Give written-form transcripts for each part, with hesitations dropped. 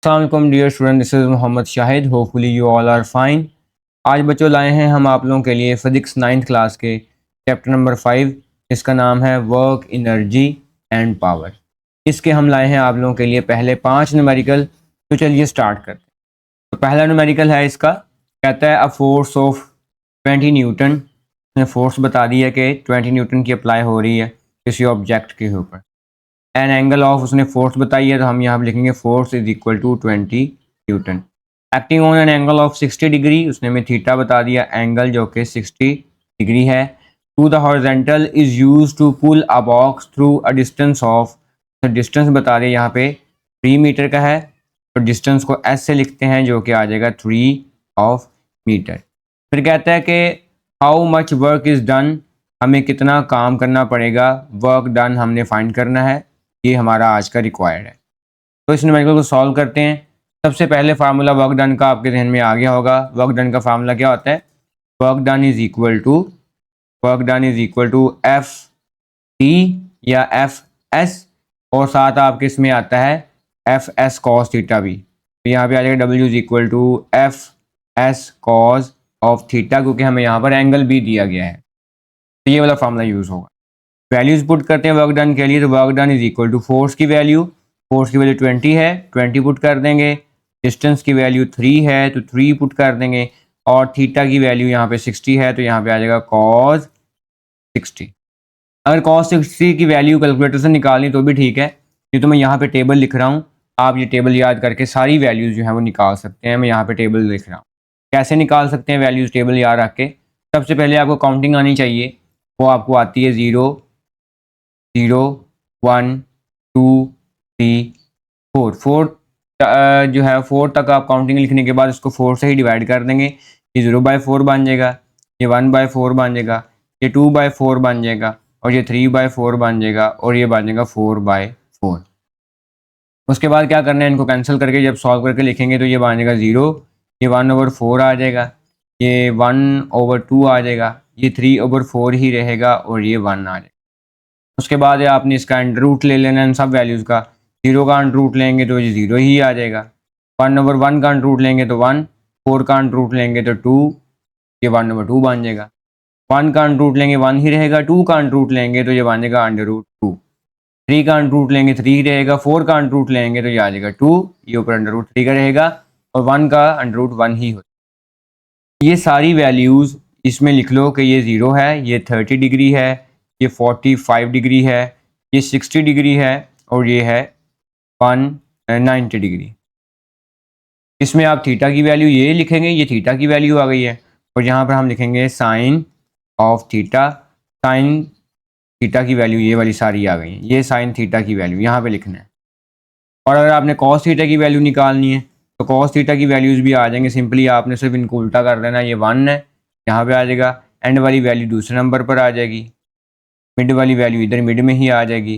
अस्सलाम dear student, this is Mohammad Shahid. Hopefully you all are fine. आज बच्चों लाए हैं हम आप लोगों के लिए फिज़िक्स 9th क्लास के चैप्टर नंबर 5। इसका नाम है वर्क, एनर्जी एंड पावर। इसके हम लाए हैं आप लोगों के लिए पहले 5 न्यूमेरिकल। तो चलिए स्टार्ट करते हैं। तो पहला न्यूमेरिकल है इसका, कहता है अ फोर्स ऑफ 20 न्यूटन। ने फोर्स बता दी है कि 20 न्यूटन की अप्लाई हो रही है किसी ऑब्जेक्ट के ऊपर। एन एंगल ऑफ, उसने फोर्स बताई है तो हम यहाँ पर लिखेंगे force is equal to 20 newton. Acting on an angle of 60 degree, उसने हमें थीटा बता दिया, एंगल जो कि 60 डिग्री है। To the horizontal is use to pull a box through a distance of, distance बता दिया यहाँ पे 3 मीटर का है, तो डिस्टेंस को एस से लिखते हैं जो कि आ जाएगा 3 ऑफ मीटर। फिर कहता है कि how much work is done, हमें कितना काम करना पड़ेगा, वर्क डन हमने फाइंड करना है, ये हमारा आज का रिक्वायर्ड है। तो इस न्यूमेरिकल को सॉल्व करते हैं। सबसे पहले फार्मूला वर्क डन का आपके जहन में आ गया होगा। वर्क डन का फार्मूला क्या होता है? Work done is equal to F T या एफ एस, और साथ आपके इसमें आता है एफ एस कॉस थीटा भी। तो यहाँ पे आ जाएगा W is equal to F S cos of theta, क्योंकि हमें यहाँ पर एंगल भी दिया गया है, तो ये वाला फार्मूला यूज़ होगा। वैल्यूज पुट करते हैं वर्क डन के लिए। तो work done is equal to force की वैल्यू 20 है, 20 पुट कर देंगे। डिस्टेंस की वैल्यू 3 है तो 3 पुट कर देंगे, और थीटा की वैल्यू यहाँ पे 60 है तो यहाँ पे आ जाएगा कॉस 60। अगर कॉस 60 की वैल्यू कैलकुलेटर से निकालनी तो भी ठीक है, ये तो मैं यहाँ पे टेबल लिख रहा हूँ। आप ये टेबल याद करके सारी वैल्यूज़ जो है वो निकाल सकते हैं। मैं यहाँ पे टेबल लिख रहा हूँ, कैसे निकाल सकते हैं वैल्यूज़ टेबल याद रख के। सबसे पहले आपको काउंटिंग आनी चाहिए, वो आपको आती है 0 0 1 2 3 4। 4 जो है 4 तक आप काउंटिंग लिखने के बाद इसको 4 से ही डिवाइड कर देंगे। ये 0/4 बन जाएगा, ये 1/4 बन जाएगा, ये 2/4 बन जाएगा, और ये 3/4 बन जाएगा, और ये बन जाएगा 4/4। उसके बाद क्या करना है, इनको कैंसिल करके जब सॉल्व करके लिखेंगे तो ये बन जाएगा 0, ये 1/4 आ जाएगा, ये 1/2 आ जाएगा, ये 3/4 ही रहेगा, और ये 1 आ जाएगा। उसके बाद आपने इसका अंडर रूट ले लेना है इन सब वैल्यूज़ का। 0 का अंडर रूट लेंगे तो ये 0 ही आ जाएगा, 1/1 का अंडर रूट लेंगे तो 1, 4 का अंडर रूट लेंगे तो 2, ये 1/2 बन जाएगा। 1 का अंडर रूट लेंगे 1 ही रहेगा, 2 का अंडर रूट लेंगे तो ये बन जाएगा √2, 3 का अंडर रूट लेंगे 3 ही रहेगा, 4 का अंडर रूट लेंगे तो ये आ जाएगा 2, ये ऊपर अंडर रूट 3 का रहेगा, और 1 का अंडर रूट 1 ही होगा। ये सारी वैल्यूज़ इसमें लिख लो कि ये 0 है, ये 30 डिग्री है, ये 45 डिग्री है, ये 60 डिग्री है, और ये है 190 डिग्री। इसमें आप थीटा की वैल्यू ये लिखेंगे, ये थीटा की वैल्यू आ गई है, और यहाँ पर हम लिखेंगे sine of theta. Sine theta की वैल्यू ये वाली सारी आ गई है, ये साइन थीटा की वैल्यू यहाँ पे लिखना है। और अगर आपने कॉस थीटा की वैल्यू निकालनी है तो कॉस थीटा की वैल्यूज़ भी आ जाएंगे। सिंपली आपने सिर्फ इनको उल्टा कर देना, ये 1 है यहाँ पे आ जाएगा, एंड वाली वैल्यू दूसरे नंबर पर आ जाएगी, मिड वाली वैल्यू इधर मिड में ही आ जाएगी,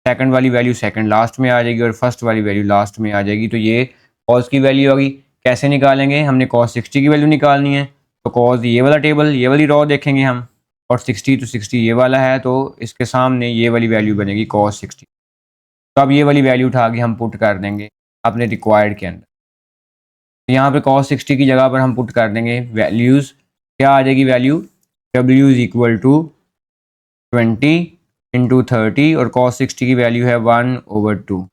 सेकंड वाली वैल्यू सेकंड लास्ट में आ जाएगी, और फर्स्ट वाली वैल्यू लास्ट में आ जाएगी। तो ये कॉस की वैल्यू होगी। कैसे निकालेंगे, हमने कॉस 60 की वैल्यू निकालनी है, तो कॉस ये वाला टेबल, ये वाली रो देखेंगे हम, और 60 तो 60 ये वाला है, तो इसके सामने ये वाली वैल्यू बनेगी कॉस 60। तो अब ये वाली वैल्यू उठा के हम पुट कर देंगे अपने रिक्वायर्ड के अंदर। तो यहाँ पे कॉस 60 की जगह पर हम पुट कर देंगे वैल्यूज़, क्या आ जाएगी value, W is equal to 20 into 30, और कॉस 60 की वैल्यू है 1/2।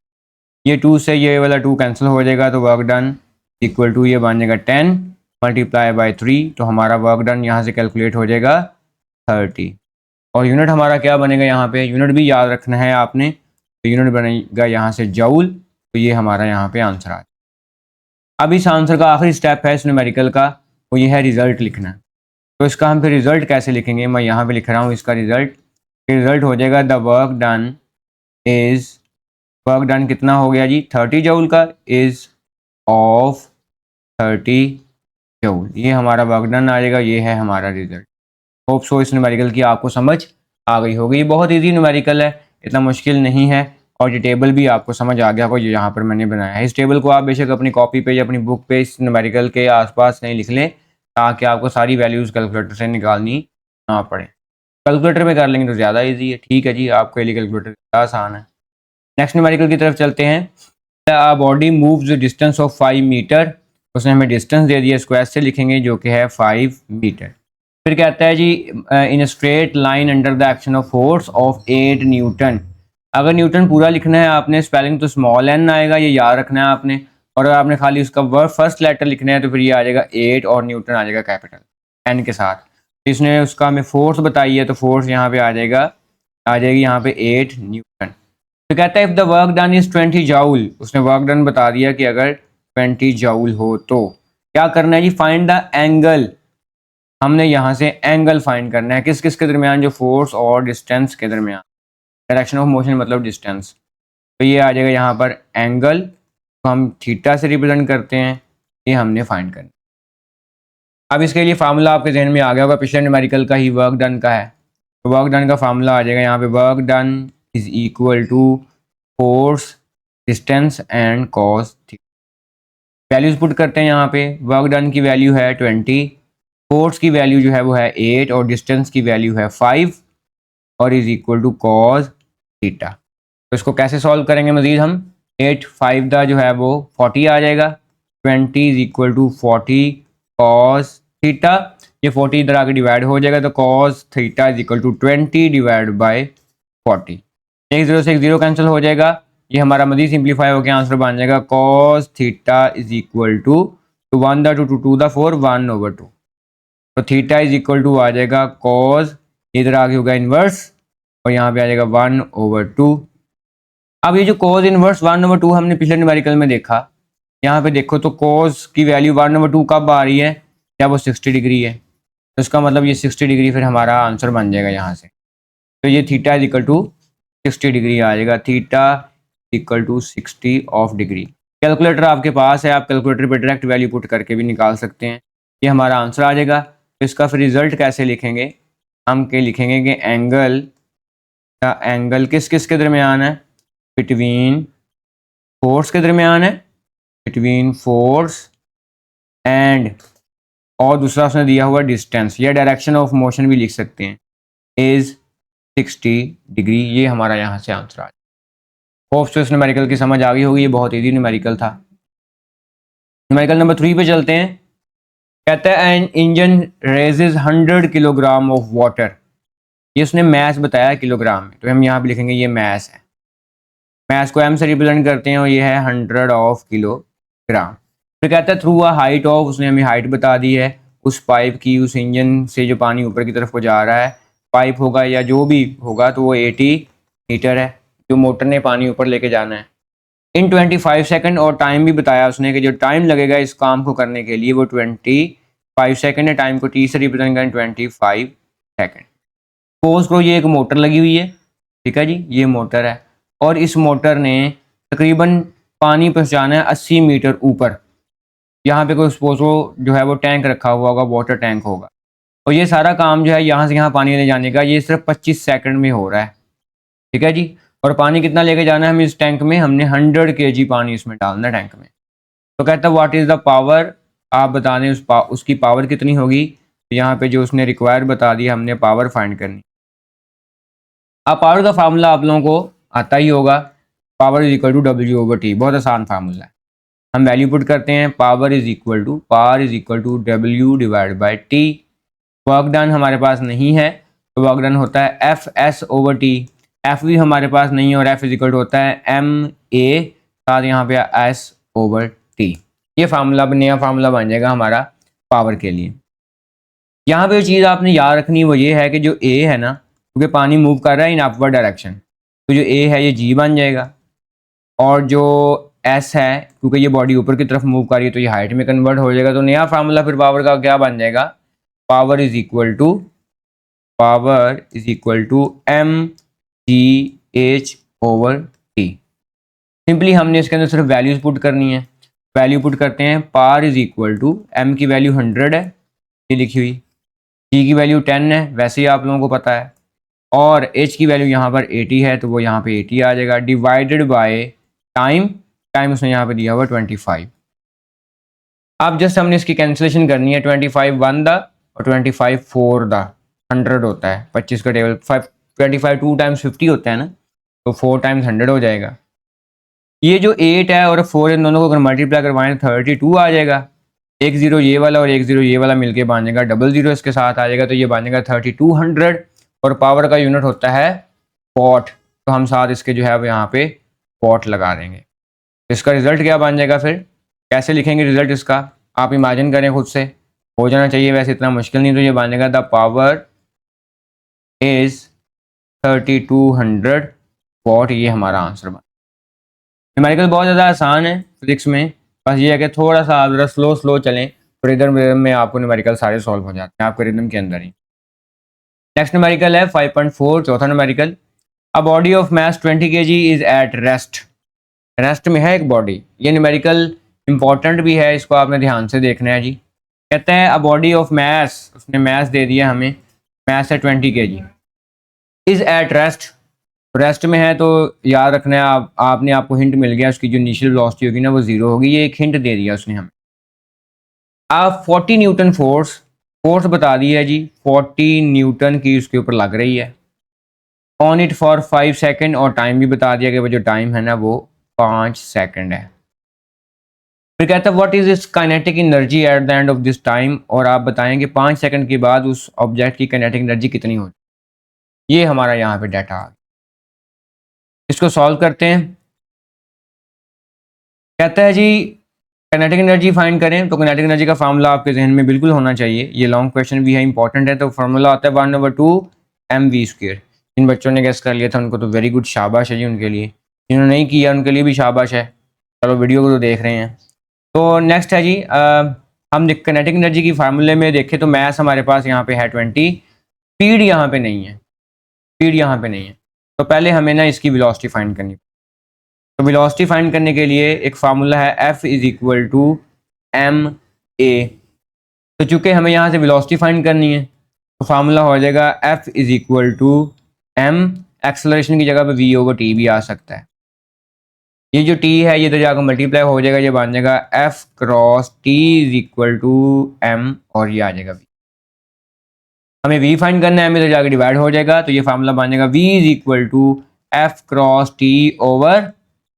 ये 2 से ये वाला 2 कैंसिल हो जाएगा, तो वर्क डन इक्वल टू ये बन जाएगा 10 मल्टीप्लाई बाई 3, तो हमारा वर्क डन यहाँ से कैलकुलेट हो जाएगा 30। और यूनिट हमारा क्या बनेगा, यहाँ पे यूनिट भी याद रखना है आपने, तो यूनिट बनेगा यहाँ से जूल। तो ये हमारा यहाँ पे आंसर आ जाएगा। अब इस आंसर का आखिरी स्टेप है इस न्यूमेरिकल का, वो ये है रिजल्ट लिखना। तो इसका हम फिर रिजल्ट कैसे लिखेंगे, मैं यहाँ पे लिख रहा हूँ इसका रिजल्ट हो जाएगा the work done is, work done कितना हो गया जी 30 जूल का, इज ऑफ 30 जूल, ये हमारा वर्क डन आ जाएगा, ये है हमारा रिजल्ट। होप सो इस न्यूमेरिकल की आपको समझ आ गई होगी। ये बहुत इजी न्यूमेरिकल है, इतना मुश्किल नहीं है, और ये टेबल भी आपको समझ आ गया होगा जो यहाँ पर मैंने बनाया है। इस टेबल को आप बेशक अपनी कॉपी पे या अपनी बुक पे इस न्यूमेरिकल के आसपास नहीं लिख लें, ताकि आपको सारी वैल्यूज़ कैलकुलेटर से निकालनी ना पड़े। कैलकुलेटर में कर लेंगे तो ज़्यादा ईजी है। ठीक है जी, आपके लिए कैलकुलेटर ज़्यादा आसान है। नेक्स्ट न्यूमेरिकल की तरफ चलते हैं। Body moves distance of 5 metre, उसने हमें डिस्टेंस दे दिया, इसको ऐसे लिखेंगे जो कि है 5 मीटर। फिर कहता है जी in straight line under the action of force of 8 newton. अगर न्यूटन पूरा लिखना है आपने, स्पेलिंग तो स्मॉल एन आएगा, ये याद रखना है आपने। और अगर आपने खाली उसका वर्ड फर्स्ट लेटर लिखना है तो फिर ये आ जाएगा 8 और न्यूटन आ जाएगा कैपिटल एन के साथ। इसने उसका हमें फोर्स बताई है तो फोर्स यहाँ पे आ जाएगी यहाँ पे 8 न्यूटन। तो कहता है if the work done is 20 joule, उसने वर्क डन बता दिया कि अगर 20 जाउल हो तो क्या करना है जी, फाइंड द एंगल। हमने यहाँ से एंगल फाइंड करना है किस किस के दरमियान, जो फोर्स और डिस्टेंस के दरमियान, डायरेक्शन ऑफ मोशन मतलब डिस्टेंस। तो ये आ जाएगा यहाँ पर एंगल, तो हम थीटा से रिप्रेजेंट करते हैं, ये हमने फाइंड करना। अब इसके लिए फार्मूला आपके जहन में आ गया होगा, पिछले न्यूमेरिकल का ही वर्क डन का है। तो वर्क डन का फार्मूला आ जाएगा यहाँ पे, work done is equal to force distance and cos theta. Values put करते हैं यहाँ पे, वर्क डन की वैल्यू है 20, फोर्स की वैल्यू जो है वो है 8 और डिस्टेंस की वैल्यू है 5 और is equal to cos theta. तो इसको कैसे सॉल्व करेंगे मजीद हम, 8 5 दा जो है वो 40 आ जाएगा, 20 is equal to 40 cos theta, ये 40 इधर आके डिवाइड हो जाएगा तो cos theta is equal to 20 divide by 40। एक जीरो से एक जीरो कैंसिल हो जाएगा, ये हमारा मजीद सिंप्लीफाई होकर आंसर बन जाएगा cos theta is equal to 1 दा 2 2 दा 4 1/2। तो थीटा इज इक्वल टू आ जाएगा कॉस, इधर आगे होगा इनवर्स और यहाँ पे आ जाएगा 1/2। अब ये जो कॉस इनवर्स 1/2 हमने पिछले न्यूमेरिकल में देखा, यहाँ पे देखो तो कॉस की वैल्यू 1/2 कब आ रही है, जब वो 60 डिग्री है, तो इसका मतलब ये 60 डिग्री फिर हमारा आंसर बन जाएगा यहाँ से। तो ये theta is equal to 60 degree आ जाएगा, theta equal to 60 of degree. Calculator आपके पास है, आप कैलकुलेटर पे डायरेक्ट वैल्यू पुट करके भी निकाल सकते हैं, ये हमारा आंसर आ जाएगा। तो इसका फिर रिजल्ट कैसे लिखेंगे, हम क्या लिखेंगे कि एंगल किस किस के दरमियान है, बिटवीन फोर्स के दरमियान है, बिटवीन फोर्स एंड, और दूसरा उसने दिया हुआ डिस्टेंस या डायरेक्शन ऑफ मोशन भी लिख सकते हैं, इज 60 डिग्री। ये हमारा यहाँ से आंसर आ जाएगा। होप सो इस न्यूमेरिकल की समझ आ गई होगी, ये बहुत ईजी न्यूमेरिकल था। न्यूमेरिकल नंबर 3 पे चलते हैं। कहता है an engine raises 100 kilogram of water, ये उसने मैस बताया किलोग्राम में, तो हम यहाँ पे लिखेंगे ये मैस है, मैस को एम से रिप्रेजेंट करते हैं और ये है 100 ऑफ किलोग्राम। फिर कहता है थ्रू अ हाइट ऑफ, उसने हमें हाइट बता दी है उस पाइप की, उस इंजन से जो पानी ऊपर की तरफ को जा रहा है, पाइप होगा या जो भी होगा तो वो 80 मीटर है, जो मोटर ने पानी ऊपर लेके जाना है, इन 25 सेकंड। और टाइम भी बताया उसने कि जो टाइम लगेगा इस काम को करने के लिए वो 25 सेकंड है, टाइम को टी से रिप्रेजेंट करें 25 सेकंड। सपोज करो ये एक मोटर लगी हुई है, ठीक है जी, ये मोटर है और इस मोटर ने तकरीबन पानी पहुंचाना है 80 मीटर ऊपर। यहाँ पे कोई सपोज जो है वो टैंक रखा हुआ होगा, वाटर टैंक होगा, और ये सारा काम जो है यहाँ से यहाँ पानी ले जाने का ये सिर्फ 25 सेकंड में हो रहा है, ठीक है जी। और पानी कितना लेके जाना है हमें इस टैंक में, हमने 100 kg पानी इसमें डालना है टैंक में। तो कहता है व्हाट इज़ द पावर, आप बता दें उसकी पावर कितनी होगी। तो यहाँ पे जो उसने रिक्वायर बता दिया, हमने पावर फाइंड करनी। अब पावर का फार्मूला आप लोगों को आता ही होगा, power is equal to W/T, बहुत आसान फार्मूला है। हम वैल्यू पुट करते हैं, power is equal to W divide by T. Work done हमारे पास नहीं है तो वर्क डन होता है FS/T, एफ भी हमारे पास नहीं है और एफ इज इक्वल टू होता है MA, साथ यहाँ पे S/T। ये फार्मूला नया फार्मूला बन जाएगा हमारा पावर के लिए। यहाँ पे जो चीज़ आपने याद रखनी वो ये है कि जो A है ना, क्योंकि पानी मूव कर रहा है इन अपवर्ड डायरेक्शन, तो जो A है ये G बन जाएगा, और जो S है क्योंकि ये बॉडी ऊपर की तरफ मूव कर रही है तो ये हाइट में कन्वर्ट हो जाएगा। तो नया फार्मूला फिर पावर का क्या बन जाएगा, power is equal to mgh/T। Simply हमने इसके अंदर सिर्फ वैल्यूज पुट करनी है, वैल्यू पुट करते हैं, power is equal to m की वैल्यू 100 है ये लिखी हुई, g की वैल्यू 10 है वैसे ही आप लोगों को पता है, और h की वैल्यू यहाँ पर 80 है तो वो यहाँ पे 80 आ जाएगा, डिवाइडेड बाय टाइम, टाइम उसने यहाँ पे दिया हुआ 25। अब जस्ट हमने इसकी कैंसिलेशन करनी है, 25 1 दा और 25 4 दा 100 होता है, 25 का टेबल 25 2 टाइम्स 50 होता है ना, तो 4 टाइम्स 100 हो जाएगा। ये जो 8 है और 4 इन दोनों को अगर मल्टीप्लाई करवाएं 32 आ जाएगा। एक जीरो ये वाला और एक जीरो ये वाला मिलके बन जाएगा, डबल जीरो इसके साथ आ जाएगा, तो ये बन जाएगा 3200 और पावर का यूनिट होता है वॉट। तो हम साथ इसके जो है वो यहाँ पे वॉट लगा देंगे। इसका रिजल्ट क्या बन जाएगा, फिर कैसे लिखेंगे रिजल्ट इसका, आप इमेजिन करें खुद से, हो जाना चाहिए वैसे इतना मुश्किल नहीं। तो ये बन जाएगा द पावर इज 3200 वॉट, ये हमारा आंसर बन। न्यूमेरिकल बहुत ज़्यादा आसान है फिजिक्स में, बस ये है कि थोड़ा सा आप ज़रा स्लो स्लो चलें, तो रिदम रिदम में आपको न्यूमेरिकल सारे सॉल्व हो जाते हैं आपके रिदम के अंदर ही। नेक्स्ट न्यूमेरिकल है 5.4, चौथा numerical. A body of mass 20 kg is at rest. Rest में है एक बॉडी, ये न्यूमेरिकल इंपॉर्टेंट भी है, इसको आपने ध्यान से देखना है जी। कहते हैं अ बॉडी ऑफ मास, उसने मास दे दिया हमें, मास है 20 kg, is at rest, rest में है, तो याद रखना है आपने, आपको हिंट मिल गया, उसकी जो इनिशियल वेलोसिटी होगी ना वो जीरो होगी, ये एक हिंट दे दिया उसने हमें। आप 40 न्यूटन फोर्स बता दी है जी, 40 न्यूटन की उसके ऊपर लग रही है ऑन इट फॉर 5 सेकेंड, और टाइम भी बता दिया कि वो जो टाइम है ना वो 5 सेकेंड है। फिर कहता है व्हाट इज इस kinetic energy at the end of this time, और आप बताएं कि 5 सेकेंड के बाद उस ऑब्जेक्ट की काइनेटिक एनर्जी कितनी होती। ये हमारा यहाँ पे डाटा आ गया, इसको सॉल्व करते हैं। कहता है जी काइनेटिक एनर्जी फाइंड करें, तो काइनेटिक एनर्जी का फार्मूला आपके जहन में बिल्कुल होना चाहिए, ये लॉन्ग क्वेश्चन भी है, इंपॉर्टेंट है। तो फार्मूला आता है 1/2 mv²। जिन बच्चों ने गेस कर लिया था उनको तो वेरी गुड, शाबाश है जी उनके लिए, जिन्होंने नहीं किया उनके लिए भी शाबाश है, चलो वीडियो को तो देख रहे हैं। तो नेक्स्ट है जी हम काइनेटिक एनर्जी की फार्मूले में देखें तो मैथ हमारे पास यहाँ पे है 20, स्पीड यहाँ पे नहीं है, स्पीड यहाँ पे नहीं है, तो पहले हमें ना इसकी वेलोसिटी फाइंड करनी। तो वेलोसिटी फाइंड करने के लिए एक फार्मूला है F is equal to M A. तो चूंकि हमें यहाँ से वेलोसिटी फाइंड करनी है तो फार्मूला हो जाएगा F is equal to M, acceleration की जगह पे v/t भी आ सकता है। ये जो t है ये तो जाकर मल्टीप्लाई हो जाएगा, ये बन जाएगा F cross t is equal to m, और ये आ जाएगा v। हमें v फाइंड करना है, हमें तो जाकर डिवाइड हो जाएगा, तो ये फार्मूला बन जाएगा v is equal to F cross t over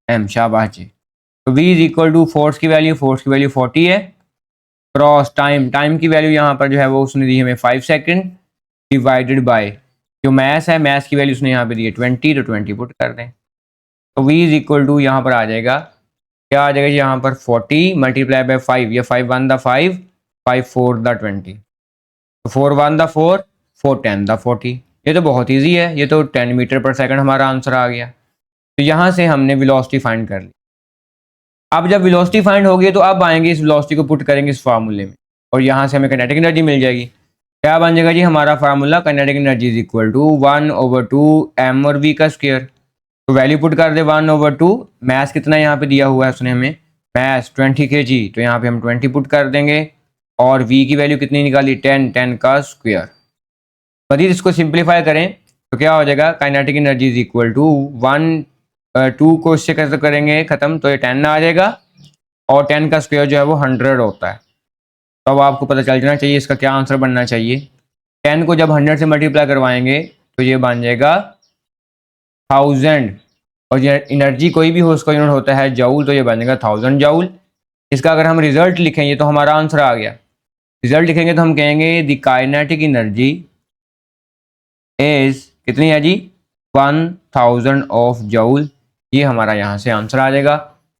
m। शाबाश जी। तो v is equal to force की वैल्यू 40 है, क्रॉस टाइम की वैल्यू यहाँ पर जो है वो उसने दी हमें 5 सेकेंड, डिवाइडेड बाय जो मैथ है, मैथ की वैल्यू उसने यहाँ पे दी है 20, तो 20 पुट कर दें, तो v इज इक्वल टू यहाँ पर आ जाएगा, क्या आ जाएगा यहाँ पर 40 मल्टीप्लाई बाय 5, या 5 1 द 5, 5 4 द 20, तो 4 1 द 4, 4 10 द 40। ये तो बहुत ईजी है, ये तो 10 मीटर पर सेकंड हमारा आंसर आ गया। तो यहाँ से हमने वेलोसिटी फाइंड कर ली। अब जब वेलोसिटी फाइंड होगी तो अब आएंगे इस वेलोसिटी को पुट करेंगे इस फार्मूले में, और यहाँ से हमें काइनेटिक एनर्जी मिल जाएगी। क्या बन जाएगा जी हमारा फार्मूला, kinetic energy is equal to 1/2 m और v का स्क्वायर। तो वैल्यू पुट कर दे 1/2, मैथ कितना यहाँ पे दिया हुआ है उसने हमें, मैथ 20 kg, तो यहाँ पे हम 20 पुट कर देंगे, और v की वैल्यू कितनी निकाली 10 का स्क्वायर। मजीद इसको सिंप्लीफाई करें तो क्या हो जाएगा, kinetic energy is equal to 2 को इससे कैसे करेंगे खत्म, तो ये 10 आ जाएगा, और 10 का स्क्वायर जो है वो 100 होता है। तो अब आपको पता चल जाना चाहिए इसका क्या आंसर बनना चाहिए। 10 को जब 100 से मल्टीप्लाई करवाएंगे तो ये बन जाएगा 1000, और ये एनर्जी कोई भी हो उसका यूनिट होता है जूल, तो ये बन जाएगा 1000 जूल। इसका अगर हम रिजल्ट लिखें, ये तो हमारा आंसर आ गया, रिजल्ट लिखेंगे तो हम कहेंगे द काइनेटिक एनर्जी इज कितनी है जी 1000 ऑफ जूल। ये हमारा यहाँ से आंसर आ जाएगा।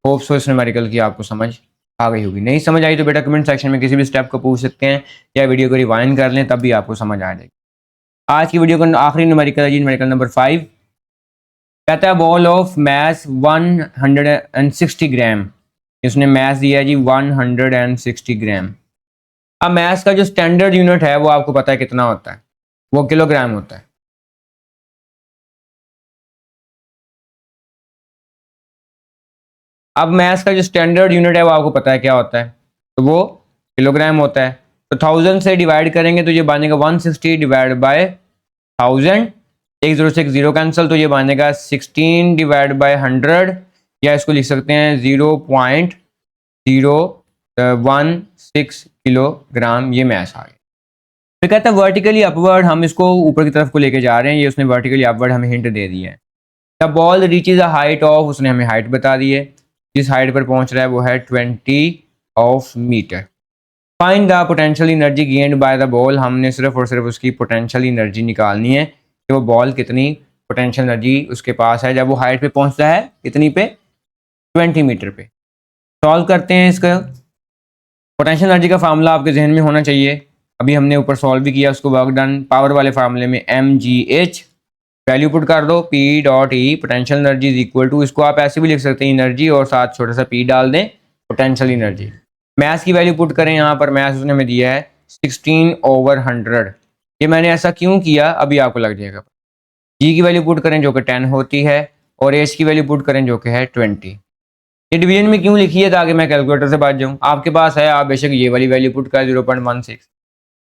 होप सो इस न्यूमेरिकल की आपको समझ आ गई होगी, नहीं समझ आई तो बेटा कमेंट सेक्शन में किसी भी स्टेप को पूछ सकते हैं, या वीडियो को रिवाइंड कर लें तब भी आपको समझ आ जाएगी। आज की वीडियो का आखिरी न्यूमेरिकल है जी, न्यूमेरिकल नंबर 5। कहता है बॉल ऑफ मैथ 160 ग्राम, इसने मैथ दिया है जी 160 ग्राम। अब मैथ का जो स्टैंडर्ड यूनिट है वो आपको पता है कितना होता है, वो किलोग्राम होता है। अब मैथ्स का जो स्टैंडर्ड यूनिट है वो आपको पता है क्या होता है, तो वो किलोग्राम होता है। तो 1000 से डिवाइड करेंगे तो ये बनेगा 160 डिवाइड बाय 1000, एक जीरो से एक जीरो कैंसिल, तो ये बनेगा 16 डिवाइड बाय 100, या इसको लिख सकते हैं 0.016 किलोग्राम, ये मैथ्स आ गया। फिर कहता है वर्टिकली अपवर्ड, हम इसको ऊपर की तरफ को लेके जा रहे हैं, ये उसने वर्टिकली अपवर्ड हमें हिंट दे दिया है। The ball reaches a height of, उसने हमें हाइट बता दी है, जिस हाइट पर पहुंच रहा है वो है 20 of metre. Find the potential energy gained by the ball, हमने सिर्फ और सिर्फ उसकी पोटेंशियल एनर्जी निकालनी है कि वो बॉल कितनी पोटेंशियल एनर्जी उसके पास है जब वो हाइट पे पहुंचता है, कितनी पे, 20 मीटर पे। सॉल्व करते हैं इसका। पोटेंशियल एनर्जी का फार्मूला आपके जहन में होना चाहिए, अभी हमने ऊपर सॉल्व भी किया उसको, वर्क डन पावर वाले फार्मूले में mgh, वैल्यू पुट कर दो, P dot E potential energy is equal to, इसको आप ऐसे भी लिख सकते हैं एनर्जी और साथ छोटा सा P डाल दें, पोटेंशियल एनर्जी। मैथ्स की वैल्यू पुट करें, यहाँ पर मैथ्स उसने हमें दिया है 16/100। ये मैंने ऐसा क्यों किया अभी आपको लग जाएगा। जी की वैल्यू पुट करें जो कि 10 होती है, और एच की वैल्यू पुट करें जो कि है 20। ये डिवीजन में क्यों लिखी है, ताकि मैं कैलकुलेटर से बच जाऊँ। आपके पास है, आप बेशक ये वाली वैल्यू पुट कर 0.16,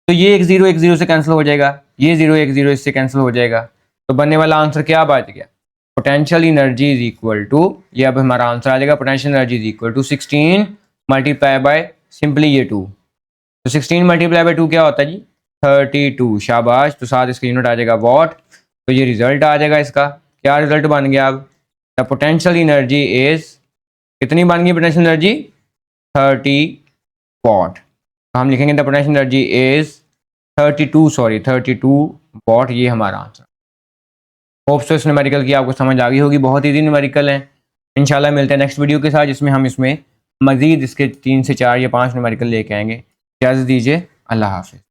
तो ये एक जीरो से कैंसिल हो जाएगा, ये जीरो एक जीरो इससे कैंसिल हो जाएगा, तो बनने वाला आंसर क्या बच गया, potential energy is equal to, ये अब हमारा आंसर आ जाएगा, potential energy is equal to 16 multiply by simply ये 2, तो 16 मल्टीप्लाई बाय 2 क्या होता है जी, 32। शाबाश, तो साथ इसका यूनिट आ जाएगा वॉट, तो ये रिजल्ट आ जाएगा इसका। क्या रिजल्ट बन गया अब, द पोटेंशियल एनर्जी इज, कितनी बन गई पोटेंशियल एनर्जी, 30 वॉट। तो हम लिखेंगे the potential energy is 32 what, ये हमारा आंसर। होप सो इस न्यूमेरिकल की आपको समझ आ गई होगी, बहुत ईजी न्यूमेरिकल है। इंशाल्लाह मिलते हैं नेक्स्ट वीडियो के साथ, जिसमें हम इसमें मजीद इसके 3 से 4 या 5 न्यूमेरिकल लेके आएंगे। इजाज़त दीजिए, अल्लाह हाफिज़।